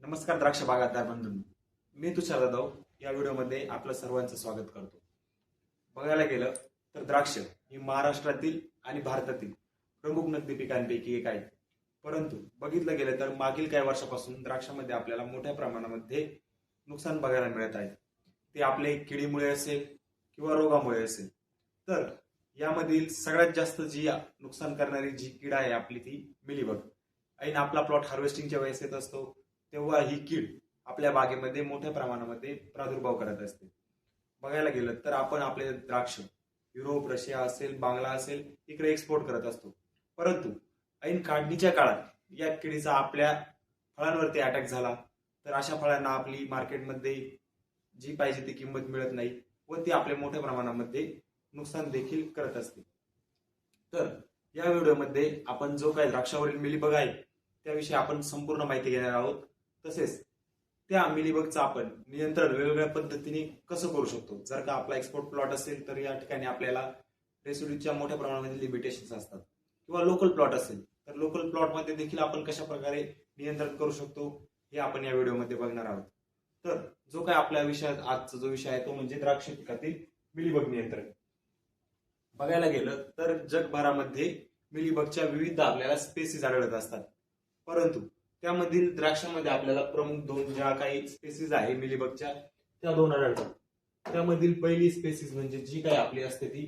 नमस्कार द्राक्ष बागायतदार बंधूंनो, मी तुषार जाधव या व्हिडिओमध्ये आपलं सर्वांचं स्वागत करतो. बघायला गेलं तर द्राक्ष ही महाराष्ट्रातील आणि भारतातील प्रमुख नगदी पिकांपैकी एक आहे. परंतु बघितलं गेलं तर मागील काही वर्षापासून द्राक्षामध्ये आपल्याला मोठ्या प्रमाणामध्ये नुकसान बघायला मिळत आहे. ते आपले किडीमुळे असेल किंवा रोगामुळे असेल. तर यामधील सगळ्यात जास्त जी नुकसान करणारी जी कीड आहे आपली ती मिलीबग. ऐन आपला प्लॉट हार्वेस्टिंगच्या वेळेस येत असतो तेव्हा ही कीड आपल्या बागेमध्ये मोठ्या प्रमाणामध्ये प्रादुर्भाव करत असते. बघायला गेलं तर आपण आपले द्राक्ष युरोप, रशिया असेल, बांगला असेल इकडे एक्सपोर्ट करत असतो. परंतु ऐन काढणीच्या काळात या किडीचा आपल्या फळांवरती अटॅक झाला तर अशा फळांना आपली मार्केटमध्ये जी पाहिजे ती किंमत मिळत नाही व ती आपल्या मोठ्या प्रमाणामध्ये नुकसान देखील करत असते. तर या व्हिडिओमध्ये आपण जो काही द्राक्षावरील मिलीबग आहे त्याविषयी आपण संपूर्ण माहिती घेणार आहोत. तसेच त्या मिलीबगचं आपण नियंत्रण वेगवेगळ्या पद्धतीने कसं करू शकतो. जर का आपला एक्सपोर्ट प्लॉट असेल तर या ठिकाणी आपल्याला रेसिड्यूच्या मोठ्या प्रमाणामध्ये लिमिटेशन्स असतात, किंवा लोकल प्लॉट असेल तर लोकल प्लॉटमध्ये देखील आपण कशा प्रकारे नियंत्रण करू शकतो हे आपण या व्हिडिओमध्ये बघणार आहोत. तर जो काय आपल्या विषयात आजचा जो विषय आहे तो म्हणजे द्राक्ष पिकातील मिलीबग नियंत्रण. बघायला गेलं तर जगभरामध्ये मिलीबगच्या विविध आपल्याला स्पेसीज आढळत असतात. परंतु त्यामधील द्राक्षामध्ये आपल्याला प्रमुख दोन ज्या काही स्पेसीज आहे मिलीबगच्या त्या दोन आढळतात. त्यामधील पहिली स्पेसीज म्हणजे जी काही आपली असते ती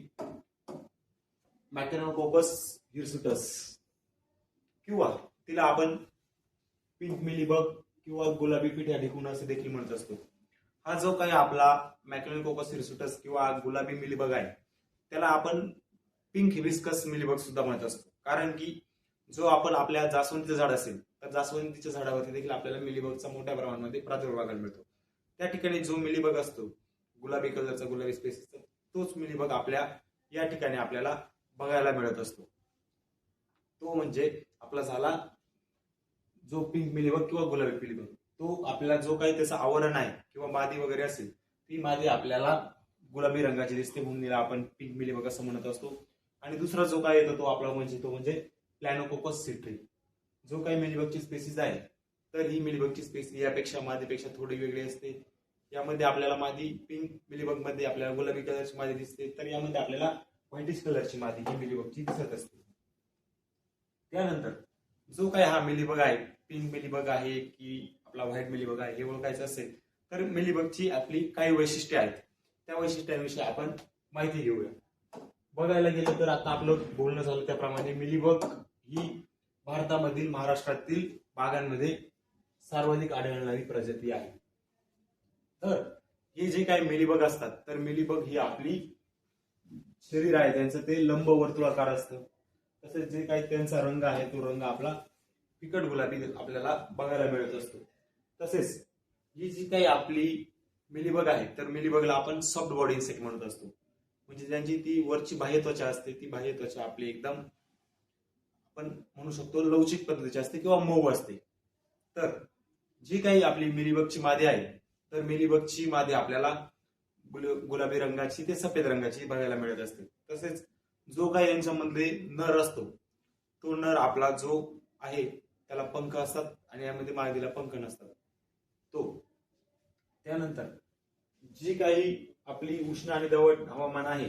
मॅकॅनोकोकस हिरसुटस, किंवा तिला आपण पिंक मिलीबग किंवा गुलाबी पिठ्या ढिकून असे देखील म्हणत असतो. हा जो काही आपला मॅकॅनोकोकस हिरसुटस किंवा गुलाबी मिलीबग आहे त्याला आपण पिंक हिबिस्कस मिलीबग सुद्धा म्हणत असतो. कारण की जो आपण आपल्या जास्वंदीचं झाड असेल तर जास्वंदीच्या झाडावरती देखील आपल्याला मिलीबगचा मोठ्या प्रमाणामध्ये प्रादुर्भाव मिळतो. त्या ठिकाणी जो मिलीबग असतो गुलाबी कलरचा, गुलाबी स्पेसीसचा, तोच मिलीबग आपल्या या ठिकाणी आपल्याला बघायला मिळत असतो. तो म्हणजे आपला झाला जो पिंक मिलीबग किंवा गुलाबी मिलीबग. तो आपल्याला जो काही त्याचं आवरण आहे किंवा मादी वगैरे असेल ती मादी आपल्याला गुलाबी रंगाची दिसते म्हणून तिला आपण पिंक मिलीबग असं म्हणत असतो. आणि दुसरा जो काय येतो तो आपला तो म्हणजे प्लॅनोकोकस सिट्री. जो काही मिलीबगची स्पेसीज आहे तर ही मिलीबगची स्पेसीज यापेक्षा मादीपेक्षा थोडी वेगळी असते. यामध्ये आपल्याला मादी पिंक मिलीबग मध्ये आपल्याला गुलाबी कलरची मादी दिसते, तर यामध्ये आपल्याला व्हाईटिश कलरची मादी ही मिलीबगची दिसत असते. त्यानंतर जो काही हा मिलीबग आहे, पिंक मिलीबग आहे की आपला व्हाईट मिलीबग आहे हे ओळखायचं असेल तर मिलीबगची आपली काही वैशिष्ट्ये आहेत. त्या वैशिष्ट्यांविषयी आपण माहिती घेऊया. बघायला गेलं तर आता आपलं बोलणं झालं त्याप्रमाणे मिलीबग ही भारतामधील महाराष्ट्रातील बागांमध्ये सर्वाधिक आढळणारी प्रजाती आहे. तर हे जे काही मिलीबग असतात तर मिलीबग ही आपली शरीर आहे त्यांचं ते लंब वर्तुळाकार असतं. तसेच जे काही त्यांचा रंग आहे तो रंग आपला फिकट गुलाबी आपल्याला बघायला मिळत असतो. तसेच ही जी काही आपली मिलीबग आहे तर मिलीबगला आपण सॉफ्ट बॉडी इन्सेक्ट म्हणत असतो. म्हणजे त्यांची ती वरची बाह्य त्वचा असते ती बाह्य त्वचा आपली एकदम आपण म्हणू शकतो लवचिक पद्धतीची असते किंवा मऊ असते. तर जी काही आपली मिलीबगची मादी आहे तर मिलीबगची मादी आपल्याला गुलाबी रंगाची ते सफेद रंगाची बघायला मिळत असते. तसेच जो काही यांच्यामध्ये नर असतो तो नर आपला जो आहे त्याला पंख असतात आणि यामध्ये मादीला पंख नसतात. तो त्यानंतर जी काही आपली उष्ण आणि दमट हवामान आहे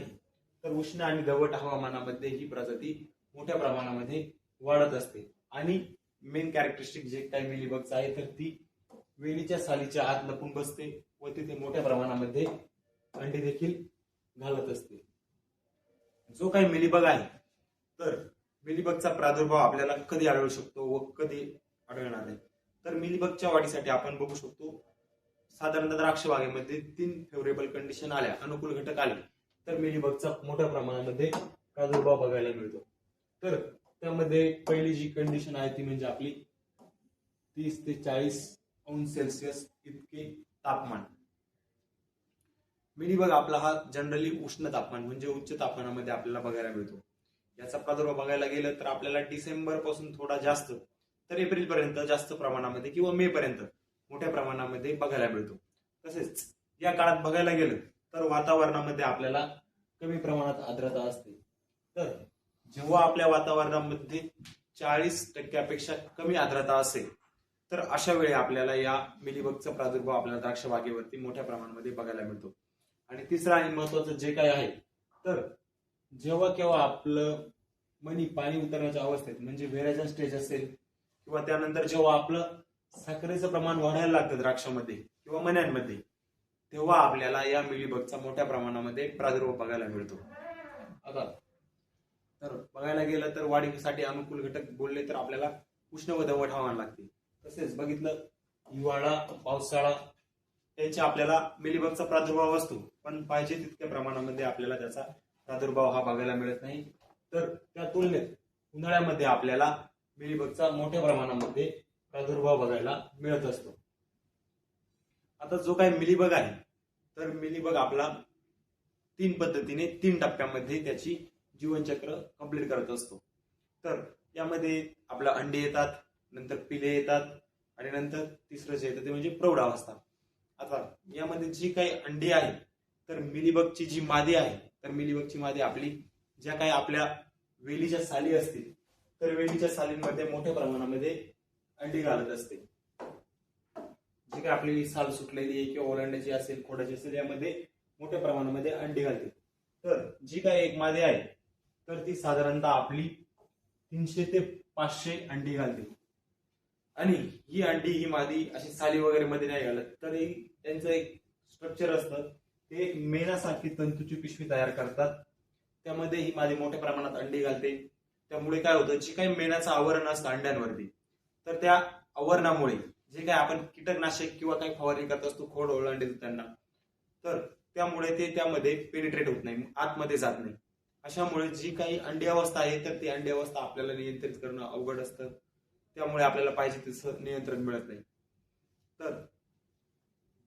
तर उष्ण आणि दमट हवामानामध्ये ही प्रजाती मोठ्या प्रमाणामध्ये वाढत असते. आणि मेन कॅरेक्टरिस्टिक जे काही मिलीबगचं आहे तर ती वेलीच्या सालीच्या आत लपून बसते व तिथे मोठ्या प्रमाणामध्ये अंडी देखील घालत असते. जो काही मिलीबग आहे तर मिलीबगचा प्रादुर्भाव आपल्याला कधी आढळू शकतो व कधी आढळणार नाही. तर मिलीबगच्या वाढीसाठी आपण बघू शकतो साधारणतः द्राक्ष बागेमध्ये 3 फेवरेबल कंडिशन आल्या, अनुकूल घटक आले तर मिलीबगचा मोठ्या प्रमाणामध्ये प्रादुर्भाव बघायला मिळतो. तर त्यामध्ये पहिली जी कंडिशन आहे ती म्हणजे आपली 30 ते 40 अंश सेल्सिअस इतके तापमान. मिलीबग आपला हा जनरली उष्ण तापमान म्हणजे उच्च तापमानामध्ये आपल्याला बघायला मिळतो. याचा प्रादुर्भाव बघायला गेलं तर आपल्याला डिसेंबर पासून थोडा जास्त तर एप्रिल पर्यंत जास्त प्रमाणामध्ये किंवा मे पर्यंत मोठ्या प्रमाणामध्ये बघायला मिळतो. तसेच या काळात बघायला गेलं तर वातावरणामध्ये आपल्याला कमी प्रमाणात आर्द्रता असते. तर जेव्हा आपल्या वातावरणामध्ये 40% कमी आर्द्रता असेल तर अशा वेळी आपल्याला या मिलीबगचा प्रादुर्भाव आपल्याला द्राक्ष बागेवरती मोठ्या प्रमाणामध्ये बघायला मिळतो. आणि तिसरं आणि महत्वाचं जे काय आहे, तर जेव्हा केव्हा आपलं मनी पाणी उतरण्याच्या अवस्थेत म्हणजे व्हेरायझन स्टेज असेल किंवा त्यानंतर जेव्हा आपलं साखरेचं प्रमाण वाढायला लागतं द्राक्षामध्ये किंवा मण्यांमध्ये, तेव्हा आपल्याला या मिलीबगचा मोठ्या प्रमाणामध्ये प्रादुर्भाव बघायला मिळतो. आता तर बघायला गेलं तर वाढीसाठी अनुकूल घटक बोलले तर आपल्याला उष्ण व दमट हवामान लागते. तसेच बघितलं हिवाळा पावसाळा त्यांच्या आपल्याला मिलीबगचा प्रादुर्भाव असतो, पण पाहिजे तितक्या प्रमाणामध्ये आपल्याला त्याचा प्रादुर्भाव हा बघायला मिळत नाही. तर त्या तुलनेत उन्हाळ्यामध्ये आपल्याला मिलीबगचा मोठ्या प्रमाणामध्ये प्रादुर्भाव बघायला मिळत असतो. आता जो काही मिलीबग आहे, तर मिलीबग आपला 3 पद्धतीने 3 टप्प्यामध्ये त्याची जीवनचक्र कंप्लीट करत असतो. तर यामध्ये आपला अंडे येतात, नंतर पिले येतात आणि नंतर तिसरं जे येतं ते म्हणजे प्रौढावस्था. आता यामध्ये जी काही अंडी आहे, तर मिलीबगची जी मादी आहे, तर मिलीबगची मादी आपली ज्या काही आपल्या वेलीच्या साली असतील, तर वेलीच्या सालींमध्ये मोठ्या प्रमाणामध्ये अंडी घालत असते. जी काही आपली साल सुटलेली किंवा ओलांड्याची असेल, खोडाची असेल, यामध्ये मोठ्या प्रमाणामध्ये अंडी घालते. तर जी काही एक मादी आहे, तर ती साधारणतः आपली 300 ते 500 अंडी घालते. आणि ही मादी अशी साली वगैरे मध्ये नाही घालत, तर त्यांचं एक स्ट्रक्चर असतं, ते एक मेणासारखी तंतूची पिशवी तयार करतात. त्यामध्ये ही मादी मोठ्या प्रमाणात अंडी घालते. त्यामुळे काय होतं, जे काही मेणाचं आवरण असतं अंड्यांवरती, तर त्या आवरणामुळे जे काही आपण कीटकनाशक किंवा काही फवारणी करत असतो खोड ओलांडे त्यांना, तर त्यामुळे ते त्यामध्ये पेनिट्रेट होत नाही, आतमध्ये जात नाही. अशामुळे जी काही अंडी अवस्था आहे, तर ती अंडी अवस्था आपल्याला नियंत्रित करणं अवघड असतं. त्यामुळे आपल्याला पाहिजे तसं नियंत्रण मिळत नाही. तर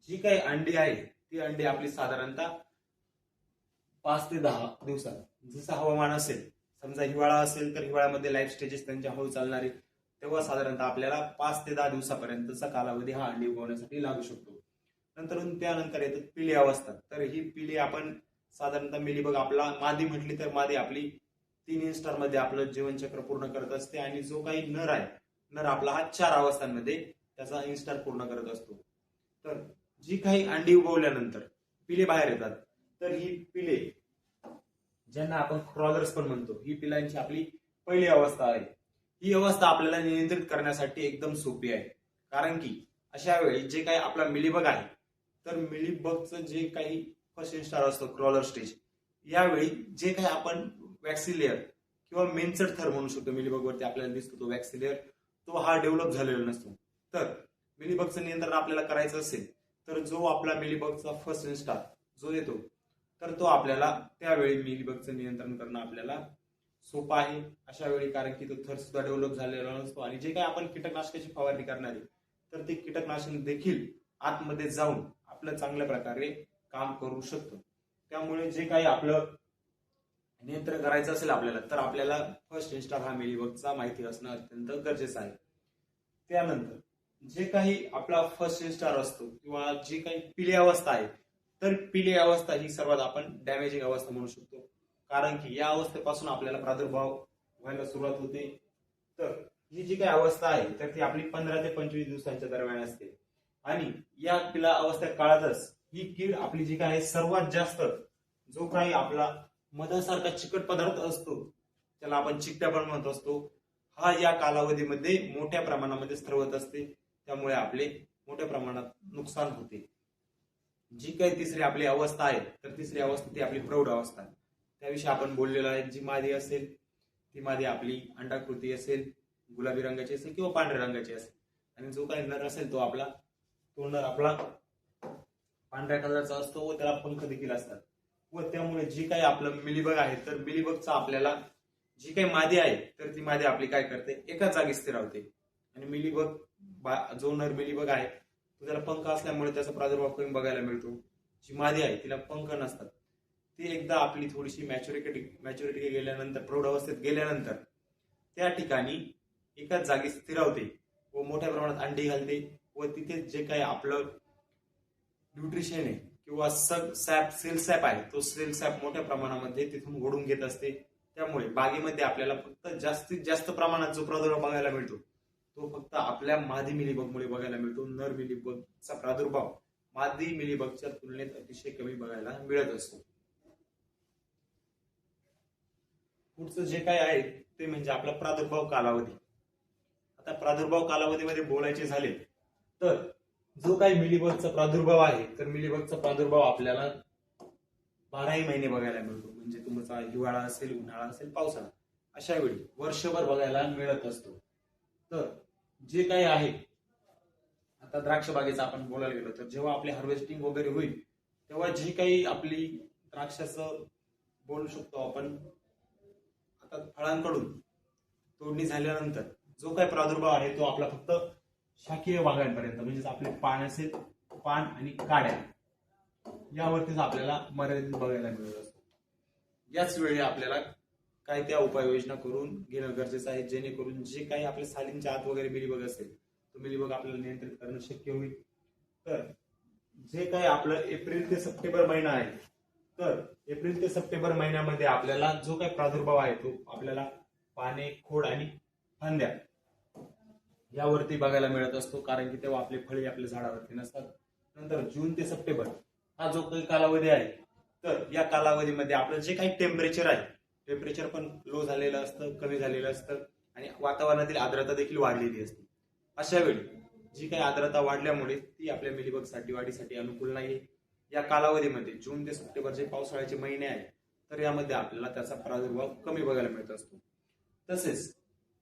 जी काही अंडी आहे, ती अंडी आपली साधारणतः 5 ते 10 दिवसात, जसं हवामान असेल, समजा हिवाळा असेल तर हिवाळ्यामध्ये लाईफ स्टेजेस त्यांच्या हळू चालणारे, तेव्हा साधारणतः आपल्याला 5 ते 10 दिवसापर्यंतचा कालावधी हा अंडी उगवण्यासाठी लागू शकतो. त्यानंतर येतात पिली अवस्था. तर ही पिली आपण साधारणतः मिलीबग आपला मादी म्हटली तर मादी आपली 3 इन्स्टार मध्ये आपलं जीवनचक्र पूर्ण करत असते. आणि जो काही नर आहे, नर आपला हा 4 अवस्थांमध्ये त्याचा इन्स्टार पूर्ण करत असतो. तर जी काही अंडी उगवल्यानंतर पिले बाहेर येतात, तर ही पिले ज्यांना आपण क्रॉलर्स पण म्हणतो, ही पिलांची आपली पहिली अवस्था आहे. ही अवस्था आपल्याला नियंत्रित करण्यासाठी एकदम सोपी आहे. कारण की अशा वेळी जे काही आपला मिलीबग आहे, तर मिलीबगचं जे काही फर्स्ट इन्स्टार असतो क्रॉलर स्टेज, यावेळी जे काही आपण वॅक्सिलेअर किंवा मेनचड थर म्हणू शकतो मिलीबग वरती आपल्याला दिसतो तो वॅक्सिलेअर, तो हा डेव्हलप झालेला नसतो. तर मिलीबगचं नियंत्रण आपल्याला करायचं असेल, तर जो आपला मिलीबगचा फर्स्ट इन्स्टार जो येतो, तर तो आपल्याला त्यावेळी मिलीबगचं नियंत्रण करणं आपल्याला सोपं आहे अशा वेळी. कारण की तो थर सुद्धा डेव्हलप झालेला नसतो. आणि जे काही आपण कीटकनाशकाची फवारणी करणार आहे, तर ते कीटकनाशक देखील आतमध्ये जाऊन आपलं चांगल्या प्रकारे काम करू शकतो. त्यामुळे जे काही आपलं नियंत्रण करायचं असेल आपल्याला, तर आपल्याला फर्स्ट इन्स्टार हा मिलीबगचा माहिती असणं अत्यंत गरजेचं आहे. त्यानंतर जे काही आपला फर्स्ट इन्स्टार असतो किंवा जी काही पिली अवस्था आहे, तर पिली अवस्था ही सर्वात आपण डॅमेजिंग अवस्था म्हणू शकतो. कारण की या अवस्थेपासून आपल्याला प्रादुर्भाव व्हायला सुरुवात होते. तर ही जी काही अवस्था आहे, तर ती आपली 15 ते 25 दिवसांच्या दरम्यान असते. आणि या पिला अवस्थेत काळातच ही कीड आपली जी काय सर्वात जास्त जो काही आपला मधासारखा चिकट पदार्थ असतो, त्याला आपण चिकट्या पण म्हणत असतो, हा या कालावधीमध्ये मोठ्या प्रमाणामध्ये स्रवत असते. त्यामुळे आपले मोठ्या प्रमाणात नुकसान होते. जी काही तिसरी आपली अवस्था आहे, तर तिसरी अवस्था ती आपली प्रौढ अवस्था, त्याविषयी आपण बोललेलो आहे. जी मादी असेल, ती मादी आपली अंडाकृती असेल, गुलाबी रंगाची असेल किंवा पांढऱ्या रंगाची असेल. आणि जो काही नर असेल, तो नर आपला पांढऱ्या कलरचा असतो व त्याला पंख देखील असतात. व त्यामुळे जी काही आपलं मिलीबग आहे, तर मिलीबगचा आपल्याला जी काही मादी आहे, तर ती मादी आपली काय करते, एकाच जागी स्थिरावते. आणि मिलीबग जो नर मिलीबग आहे, तो त्याला पंख असल्यामुळे त्याचा प्रादुर्भाव कमी बघायला मिळतो. जी मादी आहे तिला पंख नसतात. ती एकदा आपली थोडीशी मॅच्युरिटी गेल्यानंतर, प्रौढ अवस्थेत गेल्यानंतर त्या ठिकाणी एकाच जागी स्थिरावते व मोठ्या प्रमाणात अंडी घालते. व तिथे जे काही आपलं न्यूट्रिशन आहे किंवा सेल सॅप आहे, तो सेल सॅप मोठ्या प्रमाणामध्ये तिथून ओढून घेत असते. त्यामुळे बागेमध्ये आपल्याला फक्त जास्तीत जास्त प्रमाणात जो प्रादुर्भाव बघायला मिळतो, तो फक्त आपल्या मादी मिलीबगमुळे बघायला मिळतो. नर मिलीबगचा प्रादुर्भाव मादी मिलीबगच्या तुलनेत अतिशय कमी बघायला मिळत असतो. पुढचं जे काय आहे ते म्हणजे आपला प्रादुर्भाव कालावधी. आता प्रादुर्भाव कालावधीमध्ये बोलायचे झाले तर जो काही मिलीबगचा प्रादुर्भाव आहे तर मिलीबगचा प्रादुर्भाव आपल्याला 12ही महिने बघायला मिळतो. म्हणजे तुमचा हिवाळा असेल, उन्हाळा असेल, पावसाळा अशा वेळी वर्षभर बघायला मिळत असतो. तर जे काही आहे आता द्राक्ष बागेचा आपण बोलायला गेलो तर जेव्हा आपली हार्वेस्टिंग वगैरे होईल तेव्हा जी काही आपली द्राक्षाचं बोलू शकतो आपण आता फळांकडून तोडणी झाल्यानंतर जो काही प्रादुर्भाव आहे तो आपला फक्त शाखीय बागांपर्यंत म्हणजेच आपले पान असेल, पान आणि काड्या यावरतीच आपल्याला मर्यादित बघायला मिळत असतो. याच वेळी आपल्याला काय त्या उपाययोजना करून घेणं गरजेचं आहे जेणेकरून जे काही आपल्या सालींच्या आत वगैरे मिलीबग असेल तो मिलीबग आपल्याला नियंत्रित करणं शक्य होईल. तर जे काही आपलं एप्रिल ते सप्टेंबर महिना आहे तर एप्रिल ते सप्टेंबर महिन्यामध्ये आपल्याला जो काही प्रादुर्भाव आहे तो आपल्याला पाने, खोड आणि फांद्या यावरती बघायला मिळत असतो. कारण की तेव्हा आपले फळे आपल्या झाडावरती नसतात. नंतर जून ते सप्टेंबर हा जो काही कालावधी आहे तर या कालावधीमध्ये आपलं जे काही टेम्परेचर आहे टेम्परेचर पण लो झालेलं असतं, कमी झालेलं असतं आणि वातावरणातील आर्द्रता देखील वाढलेली असते. अशा वेळी जी काही आर्द्रता वाढल्यामुळे ती आपल्या मिलीबग वाढीसाठी अनुकूल नाही. या कालावधीमध्ये जून ते सप्टेंबर जे पावसाळ्याचे महिने आहेत तर यामध्ये आपल्याला त्याचा प्रादुर्भाव कमी बघायला मिळत असतो. तसेच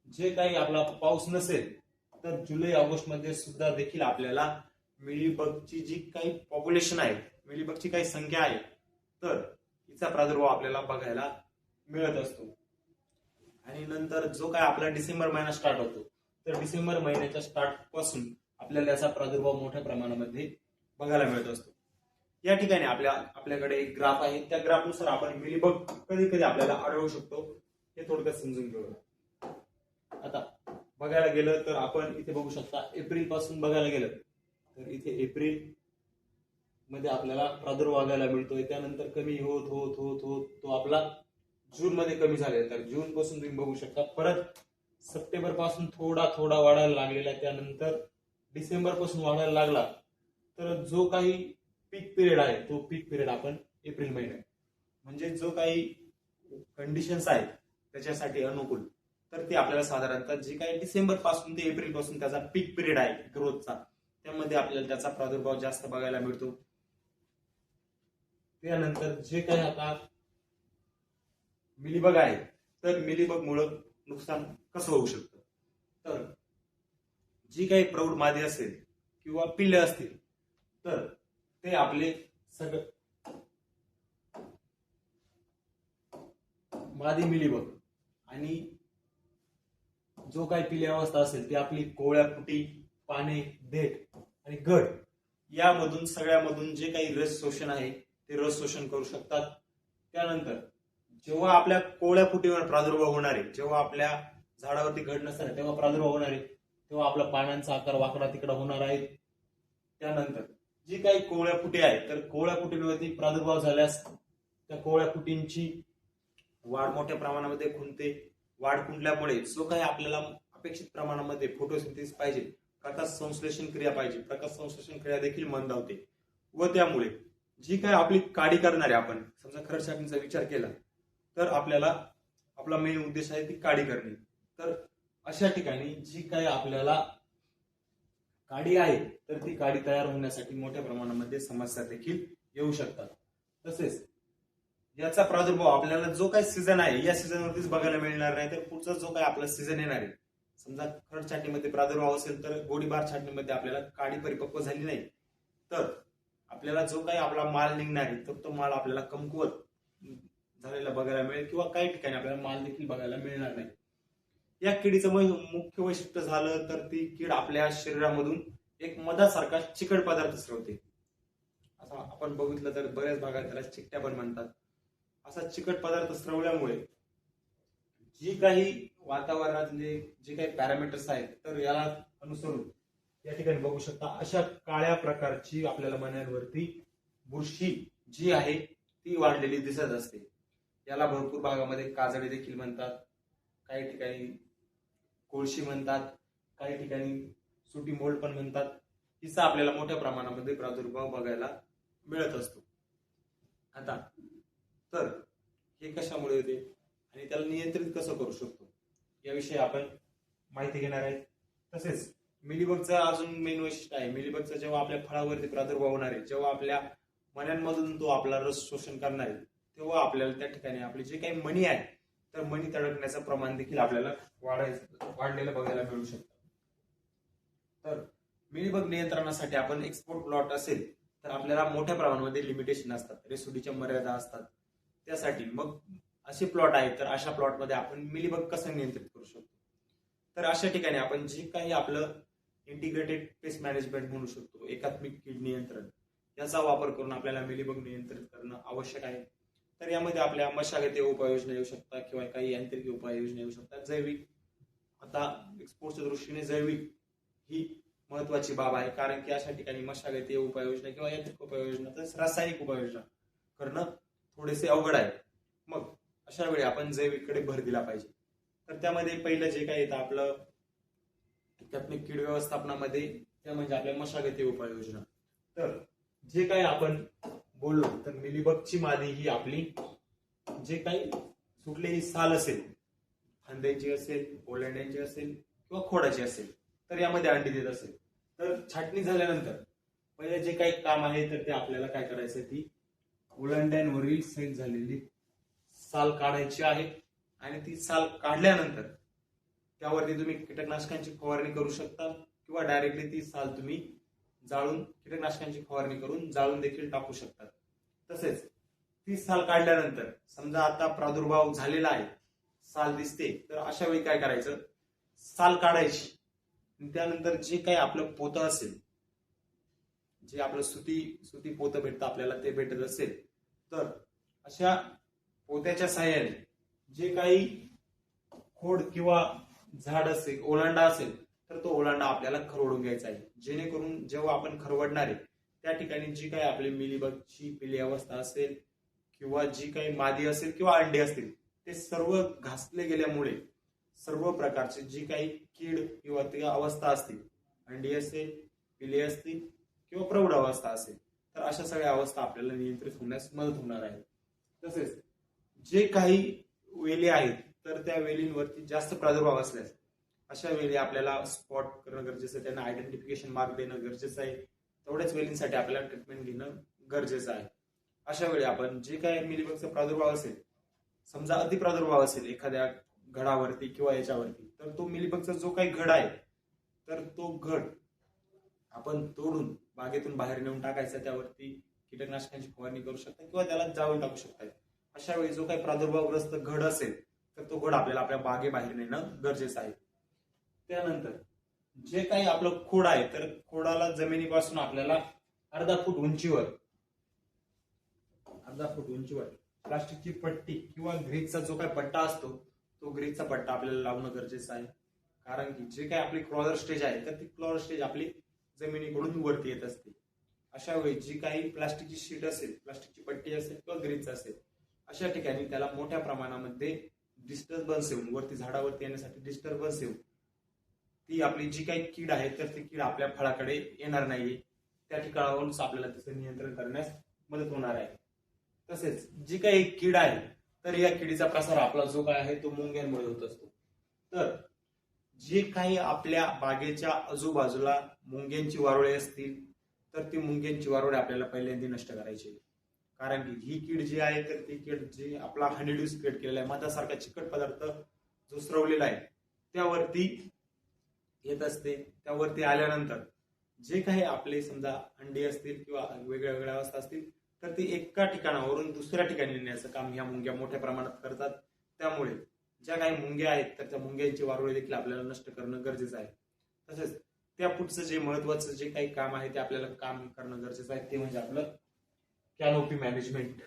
जे काही आपला पाऊस नसेल तर जुलै ऑगस्ट मध्ये सुद्धा देखील आपल्याला मिलीबगची जी काही पॉप्युलेशन आहे, मिलीबगची काही संख्या आहे तर हिचा प्रादुर्भाव आपल्याला बघायला मिळत असतो. आणि नंतर जो काय आपला डिसेंबर महिना स्टार्ट होतो तर डिसेंबर महिन्याच्या स्टार्ट पासून आपल्याला याचा प्रादुर्भाव मोठ्या प्रमाणामध्ये बघायला मिळत असतो. या ठिकाणी आपल्याकडे एक ग्राफ आहे. त्या ग्राफनुसार आपण मिलीबग कधी कधी आपल्याला आढळू शकतो हे थोडक्यात समजून घेऊया. आता बघायला गेलं तर आपण इथे बघू शकता एप्रिल पासून बघायला गेलं तर इथे एप्रिल मध्ये आपल्याला प्रादुर्भाव बघायला मिळतोय. त्यानंतर कमी होत होत होत होत तो आपला जून मध्ये कमी झालेला. तर जून पासून तुम्ही बघू शकता परत सप्टेंबर पासून थोडा थोडा वाढायला लागलेला. त्यानंतर डिसेंबर पासून वाढायला लागला. तर जो काही पीक पिरियड आहे तो पीक पिरियड आपण एप्रिल महिन्यात म्हणजे जो काही कंडिशन्स आहेत त्याच्यासाठी अनुकूल तर ते आपल्याला साधारणतः जे काही डिसेंबर पासून ते एप्रिल पासून त्याचा पीक पिरियड आहे ग्रोथचा त्यामध्ये आपल्याला त्याचा प्रादुर्भाव जास्त बघायला मिळतो. त्यानंतर जे काही आता मिलीबग आहे तर मिलीबग मुळे नुकसान कसं होऊ शकतं तर जी काही प्रौढ मादी असेल किंवा पिल्ले असतील तर ते आपले सगळं मादी मिलीबग आणि जो काही पिल्ले अवस्था असेल ती आपली कोवळ्या फुटी, पाने, देठ आणि घड यामधून सगळ्यामधून जे काही रस शोषण आहे ते रस शोषण करू शकतात. त्यानंतर जेव्हा आपल्या कोवळ्या फुटीवर प्रादुर्भाव होणार आहे, जेव्हा आपल्या झाडावरती घड नसणार तेव्हा प्रादुर्भाव होणार आहे, तेव्हा आपला पानांचा आकार वाकडा तिकडा होणार आहे. त्यानंतर जी काही कोवळ्या फुटी आहेत तर कोवळ्या फुटींवरती प्रादुर्भाव झाल्यास त्या कोवळ्या फुटींची वाढ मोठ्या प्रमाणामध्ये खुंटते. वाढ खुंटल्यामुळे जो काही आपल्याला अपेक्षित प्रमाणामध्ये फोटोसिंथेसिस पाहिजे, प्रकाश संश्लेषण क्रिया पाहिजे, प्रकाश संश्लेषण क्रिया देखील मंदावते व त्यामुळे जी काही आपली काडी करणारे आपण समजा खरड छाटणीचा विचार केला तर आपल्याला आपला मेन उद्देश आहे ती काडी करणे. तर अशा ठिकाणी जी काही आपल्याला काडी आहे तर ती काडी तयार होण्यासाठी मोठ्या प्रमाणामध्ये समस्या देखील येऊ शकतात. तसेच याचा प्रादुर्भाव आपल्याला जो काही सीझन आहे या सीझनवरतीच बघायला मिळणार नाही तर पुढचा जो काही आपला सीझन येणार आहे समजा खड छाटणीमध्ये प्रादुर्भाव असेल तर गोळीबार छाटणीमध्ये आपल्याला काडी परिपक्व झाली नाही तर आपल्याला जो काही आपला माल निघणार आहे तर तो माल आपल्याला कमकुवत झालेला बघायला मिळेल किंवा काही ठिकाणी आपल्याला माल देखील बघायला मिळणार नाही. या किडीचं मुख्य वैशिष्ट्य झालं तर ती कीड आपल्या शरीरामधून एक मधासारखा चिकट पदार्थ स्रवते. असा आपण बघितलं तर बऱ्याच भागात त्याला चिकट्या पण म्हणतात. असा चिकट पदार्थ स्रवल्यामुळे जी काही वातावरणातले जे काही पॅरामीटर्स आहेत तर याला अनुसरून या ठिकाणी बघू शकता अशा काळ्या प्रकारची आपल्याला मण्यांवरती बुरशी जी आहे ती वाढलेली दिसत असते. याला भरपूर भागामध्ये काजळी देखील म्हणतात, काही ठिकाणी कोळशी म्हणतात, काही ठिकाणी सुटी मोल्ड पण म्हणतात, हिचा आपल्याला मोठ्या प्रमाणामध्ये प्रादुर्भाव बघायला मिळत असतो. आता तर हे कशामुळे होते आणि त्याला नियंत्रित कसं करू शकतो याविषयी आपण माहिती घेणार आहे. तसेच मिलीबगचं अजून मेन वैशिष्ट्य आहे, मिलीबगचा जेव्हा आपल्या फळावरती प्रादुर्भाव होणार आहे, जेव्हा आपल्या मण्यांमधून तो आपला रस शोषण करणार आहे, तेव्हा आपल्याला त्या ठिकाणी आपले जे काही मणी आहे तर मणी तडकण्याचं प्रमाण देखील आपल्याला वाढलेलं बघायला मिळू शकतं. तर मिलीबग नियंत्रणासाठी आपण एक्सपोर्ट प्लॉट असेल तर आपल्याला मोठ्या प्रमाणामध्ये लिमिटेशन असतात, रेसोडीच्या मर्यादा असतात. त्यासाठी मग असे प्लॉट आहेत तर अशा प्लॉटमध्ये आपण मिलीबग कसं नियंत्रित करू शकतो, तर अशा ठिकाणी आपण जे काही आपलं इंटिग्रेटेड पेस्ट मॅनेजमेंट म्हणू शकतो, एकात्मिक कीड नियंत्रण, याचा वापर करून आपल्याला मिलीबग नियंत्रित करणं आवश्यक आहे. तर यामध्ये आपल्या मशागतीय उपाययोजना येऊ शकतात किंवा काही यांत्रिक उपाययोजना येऊ शकतात. जैविक, आता एक्सपोर्टच्या दृष्टीने जैविक ही महत्वाची बाब आहे, कारण की अशा ठिकाणी मशागतीय उपाययोजना किंवा यांत्रिक उपाययोजना तर रासायनिक उपाययोजना करणं थोडेसे अवघड आहे. मग अशा वेळी आपण जैविककडे भर दिला पाहिजे. तर त्यामध्ये पहिलं जे काही येतं आपलं एकात्मिक कीड व्यवस्थापनामध्ये त्या म्हणजे आपल्या मशागतीय उपाययोजना. तर जे काही आपण बोललो तर मिलीबगची मादी ही आपली जे काही सुटलेली साल असेल, फांद्याची असेल, ओलांड्यांची असेल किंवा खोडाची असेल, तर यामध्ये अंडी देत असेल. तर छाटणी झाल्यानंतर पहिले जे काही काम आहे तर ते आपल्याला काय करायचं, ती ओलांड्यांवरील सैल झालेली साल काढायची आहे आणि ती साल काढल्यानंतर त्यावरती तुम्ही कीटकनाशकांची फवारणी करू शकता किंवा डायरेक्टली ती साल तुम्ही जाळून कीटकनाशकांची फवारणी करून जाळून देखील टाकू शकतात. तसेच ती साल काढल्यानंतर समजा आता प्रादुर्भाव झालेला आहे, साल दिसते, तर अशा वेळी काय करायचं, साल काढायची. त्यानंतर जे काही आपलं पोतं असेल, जे आपलं सुती पोतं भेटतं आपल्याला, ते भेटत असेल तर अशा पोत्याच्या साहाय्याने जे काही खोड किंवा झाड असेल, ओलांडा असेल, तर तो ओलांडा आपल्याला खरवडून घ्यायचा आहे. जेणेकरून जेव्हा आपण खरवडणार आहे त्या ठिकाणी जी काही आपली मिलीबगची पिली अवस्था असेल किंवा जी काही मादी असेल किंवा अंडे असतील, ते सर्व घासले गेल्यामुळे सर्व प्रकारचे जी काही कीड किंवा ती अवस्था असतील, अंडी असेल, पिले असतील किंवा प्रौढ अवस्था असेल, तर अशा सगळ्या अवस्था आपल्याला नियंत्रित होण्यास मदत होणार आहे. तसेच जे काही वेली आहेत तर त्या वेलींवरती जास्त प्रादुर्भाव असल्यास अशा वेळी आपल्याला स्पॉट करणं गरजेचं आहे, त्यांना आयडेंटिफिकेशन मार्क देणं गरजेचं आहे. तेवढ्याच वेलींसाठी आपल्याला ट्रीटमेंट घेणं गरजेचं आहे. अशा वेळी आपण जे काही मिलीबगचा प्रादुर्भाव असेल, समजा अतिप्रादुर्भाव असेल एखाद्या घडावरती किंवा याच्यावरती, तर तो मिलीबगचा जो काही घड आहे तर तो घड आपण तोडून बागेतून बाहेर नेऊन टाकायचा, त्यावरती कीटकनाशकांची फवारणी करू शकता किंवा त्याला जाळून टाकू शकता. अशा वेळी जो काही प्रादुर्भावग्रस्त घड असेल तर तो घड आपल्याला आपल्या बागेबाहेर नेणं गरजेचं आहे. त्यानंतर जे काही आपलं खोड आहे तर खोडाला जमिनीपासून आपल्याला अर्धा फूट उंचीवर प्लास्टिकची पट्टी किंवा ग्रीजचा जो काही पट्टा असतो तो ग्रीजचा पट्टा आपल्याला लावणं गरजेचं आहे. कारण की जे काही आपली क्रॉलर स्टेज आहे तर ती क्रॉलर स्टेज आपली जमिनीकडून वरती येत असते. अशा वेळी जी काही प्लास्टिकची शीट असेल, प्लास्टिकची पट्टी असेल किंवा ग्रीज असेल, अशा ठिकाणी त्याला मोठ्या प्रमाणामध्ये डिस्टर्बन्स येऊन वरती झाडावरती येण्यासाठी डिस्टर्बन्स येऊन ती आपली जी काही कीड आहे तर ती कीड आपल्या फळाकडे येणार नाही, त्या ठिकाणावरून आपल्याला त्याचं नियंत्रण करण्यास मदत होणार आहे. तसेच जी काही कीड आहे तर या किडीचा प्रसार आपला जो काय आहे तो मुंग्यांमुळे होत असतो. तर जे काही आपल्या बागेच्या आजूबाजूला मुंग्यांची वारुळे असतील तर ती मुंग्यांची वारुळे आपल्याला पहिल्यांदा नष्ट करायची, कारण की ही कीड जी आहे तर ती कीड जी आपला हनीड्यूज क्रिएट केलेला आहे, मधासारखा चिकट पदार्थ जो स्रवलेला आहे त्यावरती येत असते. त्यावरती आल्यानंतर जे काही आपले समजा अंडी असतील किंवा वेगळ्या वेगळ्या अवस्था असतील तर ती एका ठिकाणावरून दुसऱ्या ठिकाणी नेण्याचं काम ह्या मुंग्या मोठ्या प्रमाणात करतात. त्यामुळे ज्या काही मुंग्या आहेत तर त्या मुंग्यांची वारुळे देखील आपल्याला नष्ट करणं गरजेचं आहे. तसेच त्या पुढचं जे महत्वाचं जे काही काम आहे ते आपल्याला काम करणं गरजेचं आहे, ते म्हणजे आपलं कॅनोपी मॅनेजमेंट.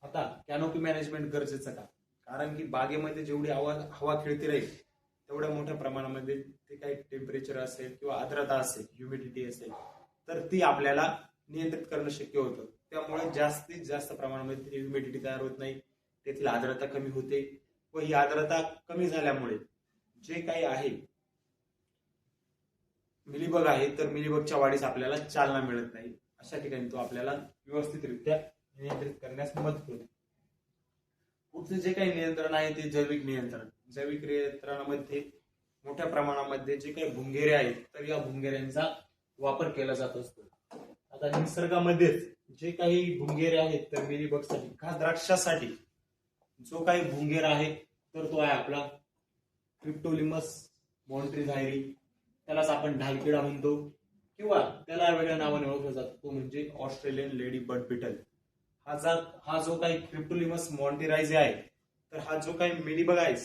आता कॅनोपी मॅनेजमेंट गरजेचं का, कारण की बागेमध्ये जेवढी हवा खेळती राहील तेवढ्या मोठ्या प्रमाणामध्ये ते काही टेम्परेचर असेल किंवा आर्द्रता असेल, ह्युमिडिटी असेल, तर ती आपल्याला नियंत्रित करणं शक्य होतं. त्यामुळे जास्तीत जास्त प्रमाणामध्ये ह्युमिडिटी तयार होत नाही, तेथील आर्द्रता कमी होते व ही आर्द्रता कमी झाल्यामुळे जे काही आहे मिलीबग आहे तर मिलीबगच्या वाढीस आपल्याला चालना मिळत नाही. अशा ठिकाणी तो आपल्याला व्यवस्थितरित्या नियंत्रित करण्यास मदत होते. पुढचे जे काही नियंत्रण आहे ते जैविक नियंत्रण. जैविक नियंत्रणामध्ये मोठ्या प्रमाणामध्ये जे काही भुंगेरे आहेत तर या भुंगेऱ्यांचा वापर केला जात असतो. आता निसर्गामध्येच जे काही भुंगेरे आहेत तर मिलीबगसाठी, खास द्राक्षासाठी जो काही भुंगेर आहे तर तो आहे आपला क्रिप्टोलिमस मॉन्ट्रिझायरी. त्यालाच आपण ढालकिडा म्हणतो किंवा त्याला वेगळ्या नावाने ओळखलं जातं, तो म्हणजे ऑस्ट्रेलियन लेडी बर्ड बिटल. हा जो काही क्रिप्टोलिमस मॉन्टिरायझे आहे तर हा जो काही मिलीबग आहे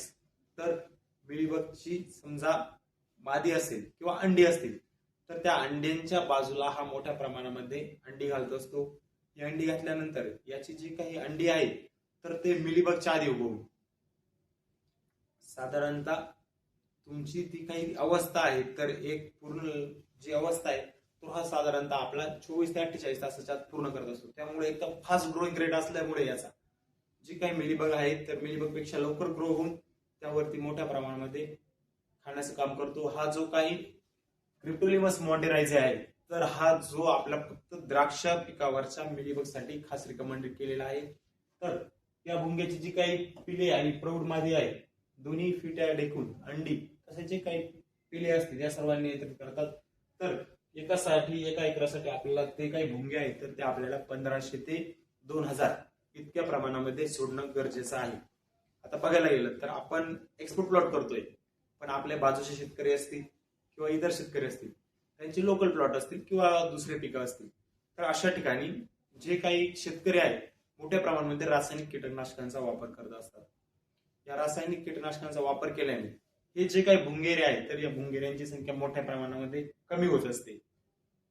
तर मिलीबगची समजा मादी असेल किंवा अंडी असतील तर त्या अंड्यांच्या बाजूला हा मोठ्या प्रमाणामध्ये अंडी घालत असतो. ही अंडी घातल्यानंतर याची जी काही अंडी आहे तर ते मिलीबगच्या आधी उगवून साधारणतः तुमची ती काही अवस्था आहे तर एक पूर्ण जी अवस्था आहे तो हा साधारणतः आपला 24 ते 48 तासाच्या आत पूर्ण करत असतो. त्यामुळे एकदम फास्ट ग्रोईंग रेट असल्यामुळे याचा जी काही मिलीबग आहे तर मिलीबग पेक्षा लवकर ग्रो होऊन त्यावरती मोठ्या प्रमाणामध्ये खाण्याचं काम करतो. हा जो काही क्रिप्टोलिमस मॉन्टिरायझे आहे तर हा जो आपला फक्त द्राक्ष पिकावरच्या मिलीबगसाठी खास रिकमेंडेड केलेला आहे. तर या भुंग्याची जी काही पिले आणि प्रौढ मादी आहे दोन्ही फिट्या डेकून अंडी तसे जे काही पिले असतील या सर्वांनी नियंत्रित करतात. तर एका एकरासाठी आपल्याला ते काही भुंगे आहेत तर ते आपल्याला 1500 ते 2000 इतक्या प्रमाणामध्ये सोडणं गरजेचं आहे. आता बघायला गेलं तर आपण एक्सपोर्ट प्लॉट करतोय पण आपल्या बाजूचे शेतकरी असतील किंवा इतर शेतकरी असतील त्यांचे लोकल प्लॉट असतील किंवा दुसरे पिकं असतील तर अशा ठिकाणी जे काही शेतकरी आहेत मोठ्या प्रमाणामध्ये रासायनिक कीटकनाशकांचा वापर करत असतात. या रासायनिक कीटकनाशकांचा वापर केल्याने हे जे काही भुंगेरे आहेत तर या भुंगेऱ्यांची संख्या मोठ्या प्रमाणामध्ये कमी होत असते.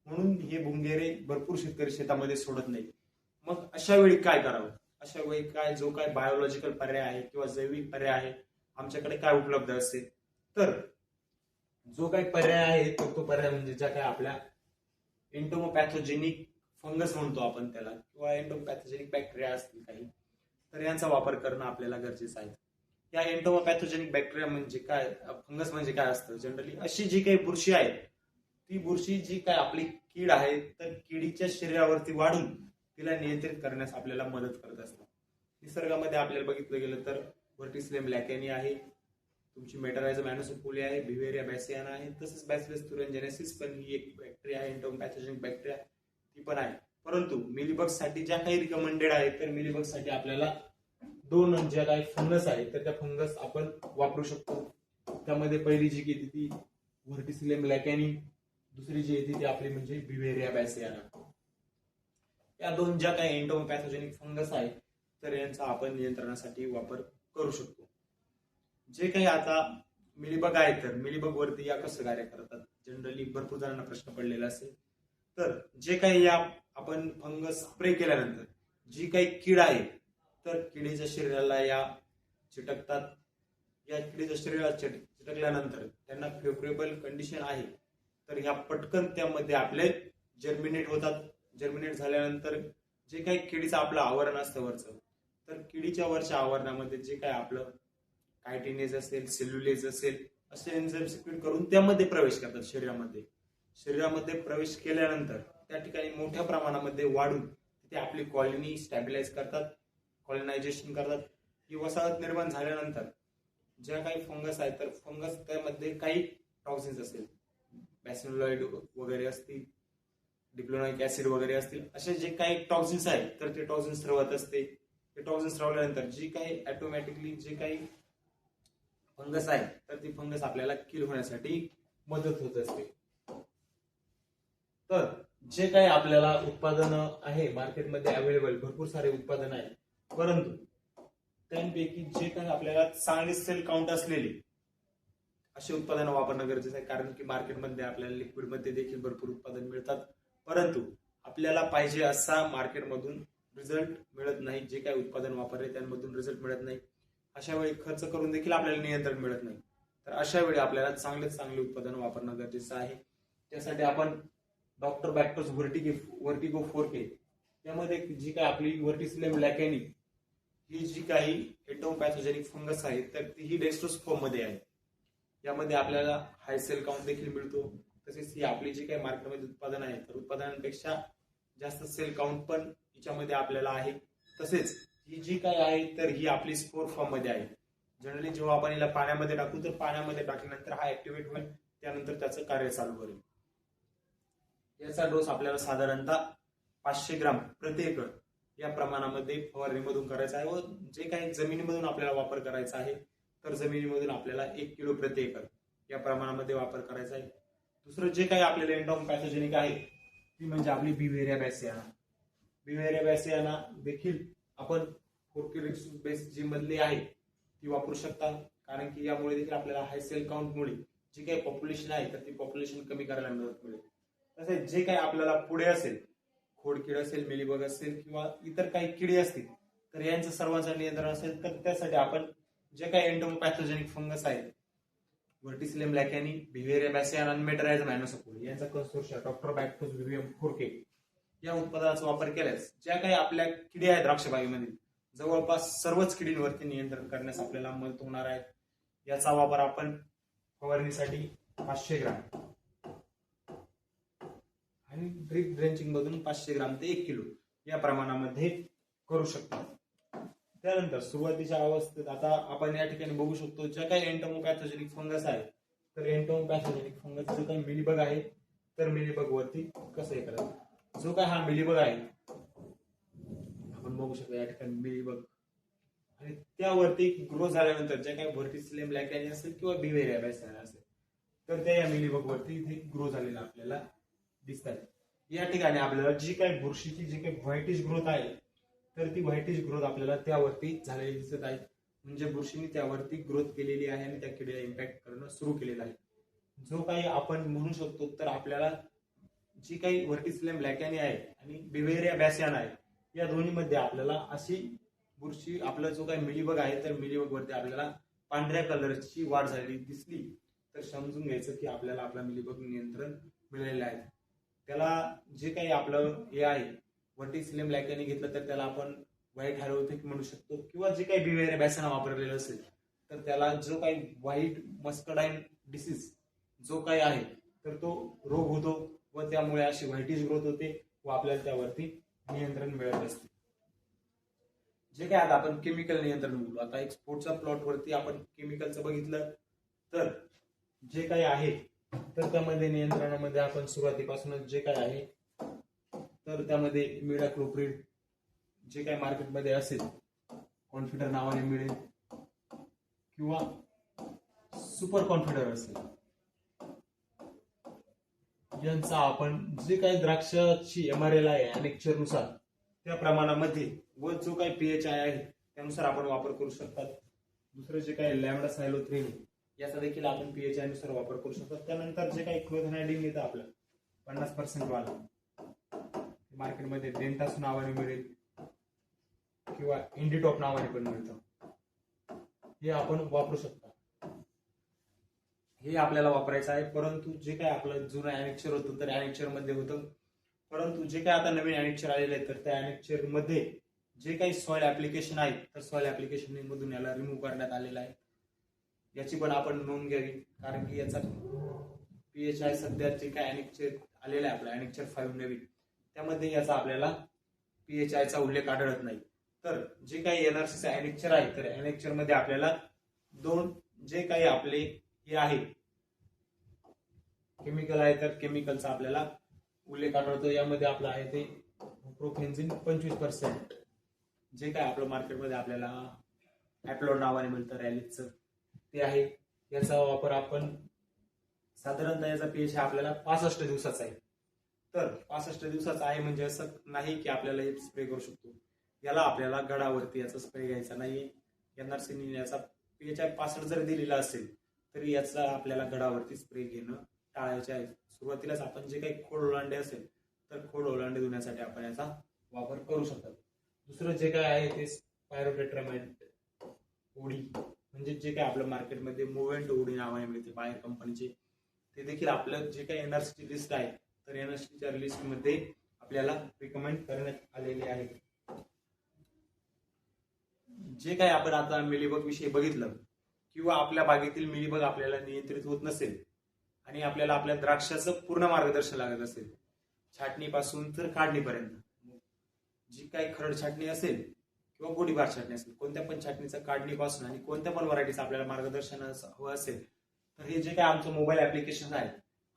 म्हणून हे भुंगेरे भरपूर शेतकरी शेतामध्ये सोडत नाही. मग अशा वेळी काय करावं? अशा वेळी जो काय बायोलॉजिकल पर्याय आहे किंवा जैविक पर्याय आहे आमच्याकडे काय उपलब्ध असते तर जो काही पर्याय आहे तो पर्याय म्हणजे ज्या काय आपल्या एन्टोमोपॅथोजेनिक फंगस म्हणतो आपण त्याला किंवा एन्टोमोपॅथोजेनिक बॅक्टेरिया असतील काही तर यांचा वापर करणं आपल्याला गरजेचं आहे. या एन्टोमोपॅथोजेनिक बॅक्टेरिया म्हणजे काय, फंगस म्हणजे काय असतं? जनरली अशी जी काही बुरशी आहे ती बुरशी जी काय आपली कीड आहे तर किडीच्या शरीरावरती वाढून तिला नियंत्रित करण्यास आपल्याला मदत करत असतात. निसर्गामध्ये आपल्याला बघितलं गेलं तर व्हर्टिसिलियम लॅकॅनी आहे, तुमची मेटारायझम अॅनोसोपोली आहे, बिव्हेरिया बॅसियाना आहे, तसंच बॅसिलस तुरिनजेनेसिस पण ही एक बॅक्टेरिया आहे, एन्टोमोपॅथोजेनिक बॅक्टेरिया ती पण आहे. परंतु मिलीबग साठी ज्या काही रिकमेंडेड आहे तर मिलीबग साठी आपल्याला 2 ज्या काही फंगस आहे तर त्या फंगस आपण वापरू शकतो. त्यामध्ये पहिली जी येते ती व्हर्टिसिलियम लॅकॅनी, दुसरी जी येते ती आपली म्हणजे बिव्हेरिया बॅसियाना. या 2 ज्या काही एन्टोमोपॅथोजेनिक फंगस आहे तर यांचा आपण नियंत्रणासाठी वापर करू शकतो. जे काही आता मिलीबग आहे तर मिलीबग वरती या कसं कार्य करतात जनरली भरपूर जणांना प्रश्न पडलेला असेल. तर जे काही या आपण फंगस स्प्रे केल्यानंतर जी काही कीड आहे तर किडीच्या शरीराला या चिटकतात. या किडीच्या शरीराला चिटकल्यानंतर त्यांना फेवरेबल कंडिशन आहे तर ह्या पटकन त्यामध्ये आपले जर्मिनेट होतात. जर्मिनेट झाल्यानंतर जे काही किडीचं आपलं आवरण असतं वरचं तर किडीच्या वरच्या आवरणामध्ये जे काही आपलं कायटिनेज असेल, सेल्युलेज असेल असे एन्झाईम सिक्रेट करून त्यामध्ये प्रवेश करतात शरीरामध्ये. शरीरामध्ये प्रवेश केल्यानंतर त्या ठिकाणी मोठ्या प्रमाणामध्ये वाढून तिथे आपली कॉलनी स्टॅबिलाइज करतात, कॉलनायझेशन करतात. ही वसाहत निर्माण झाल्यानंतर ज्या काही फंगस आहेत तर फंगस त्यामध्ये काही टॉक्सिन्स असेल, बॅसिलोइड वगैरे असतील, डिक्लोराइक ऍसिड वगैरे असतील, असे जे काही टॉक्सिन्स आहेत तर ते टॉक्सिन्स स्रवत असते. ते टॉक्सिन्स स्रवल्यानंतर जी काही ऑटोमॅटिकली जे काही फंगस आहे तर ती फंगस आपल्याला किल होण्यासाठी मदत होत असते. तर जे काही आपल्याला उत्पादनं आहे मार्केटमध्ये अवेलेबल भरपूर सारे उत्पादन आहे परंतु त्यांपैकी जे काही आपल्याला चांगले सेल काउंट असलेले असे उत्पादनं वापरणं गरजेचं आहे. कारण की मार्केटमध्ये आपल्याला लिक्विडमध्ये देखील भरपूर उत्पादन मिळतात परंतु आपल्याला पाहिजे असा मार्केटमधून रिझल्ट मिळत नाही. जे काही उत्पादन वापरले त्यांमधून रिझल्ट मिळत नाही. अशा वेळी खर्च करून देखील आपल्याला नियंत्रण मिळत नाही. तर अशा वेळी आपल्याला चांगले उत्पादन वापरणं गरजेचं आहे. त्यासाठी आपण डॉक्टर बॅक्टर्स व्हर्टिगो 4K यामध्ये जी काही आपली व्हर्टिसिलियम लॅकॅनी ही जी काही एन्टोमोपॅथोजेनिक फंगस आहे तर ही डेस्ट्रोस्पोम मध्ये आहे. यामध्ये आपल्याला हाय सेल काउंट देखील मिळतो तसेच ही आपली जी काही मार्केटमध्ये उत्पादन आहे तर उत्पादनांपेक्षा जास्त सेल काउंट पण हिच्यामध्ये आपल्याला आहे. तसेच ही जी काही आहे तर ही आपली स्पोर फॉर्म मध्ये आहे. जनरली जेव्हा आपण हिला पाण्यामध्ये टाकू तर पाण्यामध्ये टाकल्यानंतर हा ऍक्टिव्हेट होईल, त्यानंतर त्याचं कार्य चालू करेल. याचा डोस आपल्याला साधारणतः 500 ग्राम प्रति एकर या प्रमाणामध्ये फवारणीमधून करायचा आहे व जे काही जमिनीमधून आपल्याला वापर करायचा आहे तर जमिनीमधून आपल्याला 1 किलो प्रति एकर या प्रमाणामध्ये वापर करायचा आहे. दुसरं जे काही आपल्याला एंडोम पॅथोजेनिक आहे ती म्हणजे आपली बिव्हेरिया बॅसियाना. बिव्हेरिया बॅसियाना देखील आपण फोर्क्युलिक्स बेस जी मधली आहे ती वापरू शकता, कारण की यामुळे देखील आपल्याला हाय सेल काउंटमुळे जी काही पॉप्युलेशन आहे तर ती पॉप्युलेशन कमी करायला मदत मिळेल. तसेच जे काही आपल्याला पुढे असेल, खोडकीड असेल, मिलीबग असेल किंवा इतर काही किडी असतील तर यांचं सर्वांचं नियंत्रण असेल तर त्यासाठी आपण जे काही एंटोमोपॅथोजेनिक फंगस आहेत व्हर्टिसिलियम लॅकॅनी, बिव्हेरिया बॅसियाना आणि मेटरायझम ॲनोसोकोल यांचा कन्सोर्शिया डॉक्टर बॅक्टोस विवियम फोर्के या उत्पादनाचा वापर केल्यास ज्या काही आपल्या किडी आहेत द्राक्षबागेमध्ये जवळपास सर्वच किडींवरती नियंत्रण करण्यास आपल्याला मदत होणार आहे. याचा वापर आपण फवारणीसाठी 500 ग्राम आणि ड्रिप ड्रेंचिंग मधून 500 ग्राम ते 1 किलो या प्रमाणामध्ये करू शकतो. त्यानंतर सुरुवातीच्या अवस्थेत आता आपण या ठिकाणी बघू शकतो ज्या काही एंटोमोपॅथोजेनिक फंगस आहे तर एंटोमोपॅथोजेनिक फंगस जो काही मिलीबग आहे तर मिलीबग वरती कसं हे करायचं. जो काय हा मिलीबग आहे आपण बघू शकतो या ठिकाणी मिलीबग आणि त्यावरती ग्रो झाल्यानंतर ज्या काही व्हर्टिसिलियम लॅकॅनी असेल किंवा बिव्हेरिया बॅसियाना असेल तर त्या या मिलीबग वरती इथे ग्रो झालेला आपल्याला दिसतात. या ठिकाणी आपल्याला जी काही बुरशीची जी काही व्हाईटिश ग्रोथ आहे तर ती व्हाईटिश ग्रोथ आपल्याला त्यावरती झालेली दिसत आहे, म्हणजे बुरशीने त्यावरती ग्रोथ केलेली आहे आणि त्या किडीला इम्पॅक्ट करणं सुरू केलेलं आहे. जो काही आपण म्हणू शकतो तर आपल्याला जी काही व्हर्टिसिलियम लॅकॅनी आहे आणि बिव्हेरिया बॅसियाना आहे या दोन्ही मध्ये आपल्याला अशी बुरशी आपला जो काही मिलीबग आहे तर मिलीबग वरती आपल्याला पांढऱ्या कलरची वाढ झालेली दिसली तर समजून घ्यायचं की आपल्याला आपला मिलीबग नियंत्रण मिळालेलं आहे. त्याला जे काही आपलं हे आहे व्हर्टिसिलियम लॅकॅनी घेतलं तर त्याला आपण व्हाईट हॅलो इफेक्ट म्हणू शकतो किंवा जे काही बिव्हेरिया बॅसियाना वापरलेलं असेल तर त्याला जो काही व्हाईट मस्कडाइन डिसीज जो काही आहे तर तो रोग होतो व त्यामुळे अशी व्हाईटिश ग्रोथ होते व आपल्याला त्यावरती नियंत्रण मिळत असते. जे काय आता आपण केमिकल नियंत्रण बोलू, आता एक्सपोर्टच्या प्लॉट वरती आपण केमिकलचं बघितलं तर जे काही आहे तर त्यामध्ये नियंत्रणामध्ये आपण सुरुवातीपासूनच जे काय आहे तर त्यामध्ये इमिडाक्लोप्रिड जे काही मार्केटमध्ये असेल कॉन्फिडर नावाने मिळेल किंवा सुपर कॉन्फिडर असेल यांचा आपण जे काही द्राक्षाची MRL आहे अनेकचर नुसार त्या प्रमाणामध्ये व जो काही पीएच आहे त्यानुसार आपण वापर करू शकतात. दुसरं जे काही लॅम्बडा सायलोथ्रिन याचा देखील आपण पीएच नुसार वापर करू शकतो. त्यानंतर जे काही क्लोथेनाइडिन येतं आपलं 50% वाला मार्केटमध्ये डेंटास नावाने मिळेल किंवा इंडिटॉप नावाने पण मिळतं, हे आपण वापरू शकता. हे आपल्याला वापरायचं आहे. परंतु जे काय आपलं जुनं अॅनेक्चर होतं तर अॅनेक्चर मध्ये होतं, परंतु जे काय आता नवीन अॅनेक्चर आलेले आहे तर त्या अॅनेक्चर मध्ये जे काही सॉइल ऍप्लिकेशन आहे तर सॉइल ऍप्लिकेशन मधून याला रिमूव्ह करण्यात आलेला आहे. याची पण आपण नोंद घ्यावी, कारण की याचा पीएच आहे सध्या जे काय अॅनेक्चर आलेला आहे आपला अॅनेक्चर 5 नवीन त्यामध्ये याचा आपल्याला पीएचआय चा उल्लेख आढळत नाही. तर जे काही एनआरसीचा अॅनेक्चर आहे तर अॅनेक्चर मध्ये आपल्याला दोन जे काही आपले हे आहे केमिकल आहे तर केमिकलचा आपल्याला उल्लेख आढळतो. यामध्ये आपला आहे ते प्रोफेन्झिन 25%, जे काय आपलं मार्केटमध्ये आपल्याला ॲप्लोड नावाने मिळतं रॅलिसचं ते आहे. याचा वापर आपण साधारणतः याचा पीएच आपल्याला 65 दिवसाचा आहे. तर 65 दिवसाचा आहे म्हणजे असं नाही की आपल्याला हे स्प्रे करू शकतो, याला आपल्याला गडावरती याचा स्प्रे घ्यायचा नाही. एनआरसीने याचा पीएच 65 जर दिलेला असेल तरी याचा आपल्याला गडावरती स्प्रे घेणं टाळायचे आहे. सुरुवातीलाच आपण जे काही खोड ओलांडे असेल तर खोड ओलांडे धुण्यासाठी आपण याचा वापर करू शकतो. दुसरं जे काय आहे ते पायरोटेट्रामाइड ओडी, म्हणजे जे काही आपल्या मार्केटमध्ये मुव्हेंट ओडी नावाने मिळते बाहेर कंपनीचे, ते देखील आपलं जे काही एनआरसीची लिस्ट आहे तर एनआरसीच्या लिस्ट मध्ये आपल्याला रिकमेंड करण्यात आलेले आहे. जे काही आपण आता मिलीबग विषयी बघितलं किंवा आपल्या बागेतील मिलीबग आपल्याला नियंत्रित होत नसेल आणि आपल्याला आपल्या द्राक्षाचं पूर्ण मार्गदर्शन लागत असेल, छाटणीपासून तर काढणीपर्यंत. जी काही खरड छाटणी असेल किंवा गोडीबार छाटणी असेल, कोणत्या पण छाटणीचं काढणीपासून आणि कोणत्या पण व्हरायटीचं आपल्याला मार्गदर्शन हवं असेल तर हे जे काही आमचं मोबाईल ऍप्लिकेशन आहे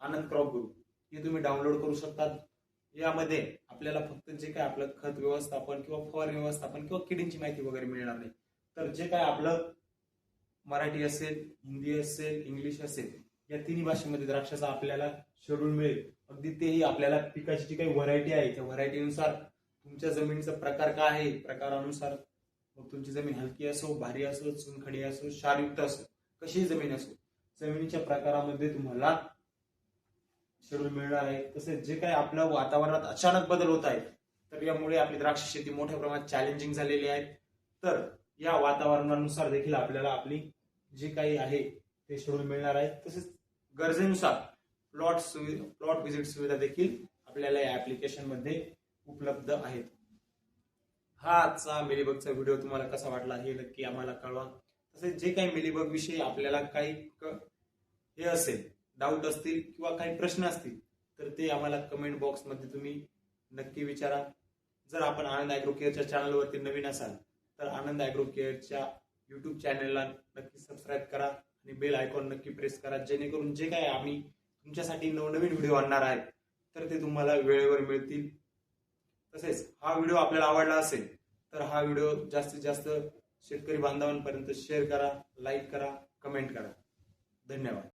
आनंद क्रॉप गुरु, हे तुम्ही डाउनलोड करू शकता. यामध्ये आपल्याला फक्त जे काय आपलं खत व्यवस्थापन किंवा फवारणी व्यवस्थापन किंवा किडींची माहिती वगैरे मिळणार नाही, तर जे काय आपलं मराठी असेल, हिंदी असेल, इंग्लिश असेल, या तिन्ही भाषेमध्ये द्राक्षाचा आपल्याला शेड्यूल मिळेल. अगदी तेही आपल्याला पिकाची जी काही व्हरायटी आहे त्या व्हरायटीनुसार, तुमच्या जमिनीचा प्रकार काय आहे, प्रकारानुसार, मग तुमची जमीन हलकी असो, भारी असो, चुनखडी असो, क्षारयुक्त असो, कशीही जमीन असो, जमिनीच्या प्रकारामध्ये तुम्हाला शेड्यूल मिळणार आहे. तसेच जे काही आपल्या वातावरणात अचानक बदल होत आहे, तर यामुळे आपली द्राक्ष शेती मोठ्या प्रमाणात चॅलेंजिंग झालेली आहे. तर या वातावरणानुसार देखील आपल्याला आपली जे काही आहे ते शेड्यूल मिळणार आहे. तसेच गरजेनुसार प्लॉट व्हिजिट सुविधा देखील आपल्याला या ऍप्लिकेशन मध्ये उपलब्ध आहेत. हा आजचा मिलीबगचा व्हिडिओ तुम्हाला कसा वाटला हे नक्की आम्हाला कळवा. तसेच जे काही मिलीबग विषयी आपल्याला काही हे असेल, डाऊट असतील किंवा काही प्रश्न असतील तर ते आम्हाला कमेंट बॉक्स मध्ये तुम्ही नक्की विचारा. जर आपण आनंद ॲग्रो केअरच्या चॅनलवरती नवीन असाल तर आनंद ॲग्रो केअरच्या युट्यूब चॅनलला नक्की सबस्क्राईब करा आणि बेल आयकॉन नक्की प्रेस करा, जेणेकरून जे काय आम्ही तुमच्यासाठी नवनवीन व्हिडिओ आणणार आहेत तर ते तुम्हाला वेळेवर मिळतील. तसेच हा व्हिडिओ आपल्याला आवडला असेल तर हा व्हिडिओ जास्तीत जास्त शेतकरी बांधवांपर्यंत शेअर करा, लाईक करा, कमेंट करा. धन्यवाद.